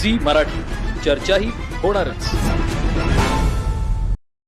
Zee Marathi, चर्चाही होणारच.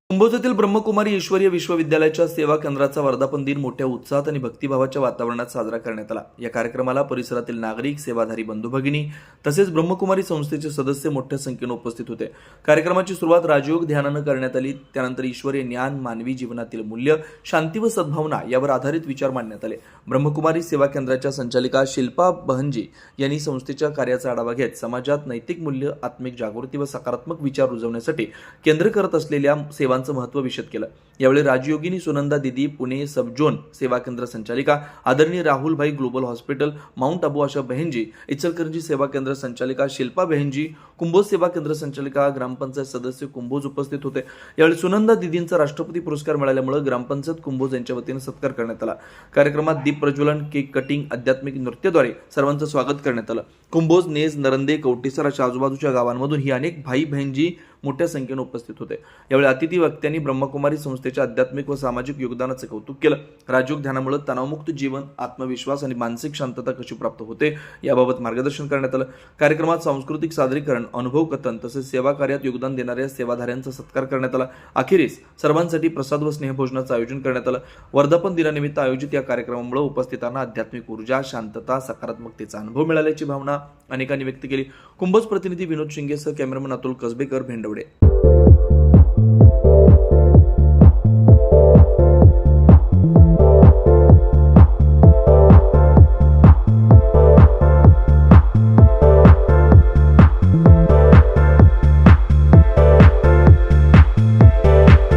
कुंभोजातील ब्रह्मकुमारी ईश्वरीय विश्वविद्यालयाच्या सेवा केंद्राचा वर्धापन दिन मोठ्या उत्साहात आणि भक्तिभावाच्या वातावरणात साजरा करण्यात आला. या कार्यक्रमाला परिसरातील नागरिक, सेवाधारी बंधू भगिनी तसेच ब्रह्मकुमारी संस्थेचे सदस्य मोठ्या संख्येने उपस्थित होते. कार्यक्रमाची सुरुवात राजयोग ध्यानानं करण्यात आली. त्यानंतर ईश्वरीय ज्ञान, मानवी जीवनातील मूल्य, शांती व सद्भावना यावर आधारित विचार मांडण्यात आले. ब्रह्मकुमारी सेवा केंद्राच्या संचालिका शिल्पा बहनजी यांनी संस्थेच्या कार्याचा आढावा घेत समाजात नैतिक मूल्य, आत्मिक जागृती व सकारात्मक विचार रुजवण्यासाठी केंद्र करत असलेल्या सेवांचं महत्त्व विशद केलं. यावेळी राजयोगिनी सुनंदा दिदी, पुणे सब झोन सेवा केंद्र संचालिका आदरणीय राहुल भाई ग्लोबल हॉस्पिटल माउंट आबू आशा बहनजी, इचलकरंजी सेवा केंद्र संचालिका शिल्पा बहनजी, कुंभोज सेवा केंद्र संचालिका, ग्रामपंचायत सदस्य कुंभोज उपस्थित होते. यावेळी सुनंदा दिदींचा राष्ट्रपती पुरस्कार मिळाल्यामुळे ग्रामपंचायत कुंभोज यांच्या वतीने सत्कार करण्यात आला. कार्यक्रमात दीप प्रज्वलन, केक कटिंग, आध्यात्मिक नृत्याद्वारे सर्वांचं स्वागत करण्यात आलं. कुंभोज, नेज, नरंदे, कवटीसर अशा आजूबाजूच्या गावांमधून ही अनेक भाई बहनजी मोठ्या संख्येने उपस्थित होते. यावेळी अतिथी वक्त्यांनी ब्रह्मकुमारी संस्थेच्या आध्यात्मिक व सामाजिक योगदानाचे कौतुक केलं. राजयोग ध्यानामुळे तणावमुक्त जीवन, आत्मविश्वास आणि मानसिक शांतता कशी प्राप्त होते याबाबत मार्गदर्शन करण्यात आलं. कार्यक्रमात सांस्कृतिक सादरीकरण, अनुभव कथन तसेच सेवा कार्यात योगदान देणाऱ्या सेवाधाऱ्यांचा सत्कार करण्यात आला. अखेरीस सर्वांसाठी प्रसाद व स्नेहभोजनाचं आयोजन करण्यात आलं. वर्धापन दिनानिमित्त आयोजित या कार्यक्रमामुळे उपस्थितांना आध्यात्मिक ऊर्जा, शांतता, सकारात्मकतेचा अनुभव मिळाल्याची भावना अनेकांनी व्यक्त केली. कुंभोज प्रतिनिधी विनोद शिंगेसह कॅमेरामन अतुल कसबेकर, भेंडवडे.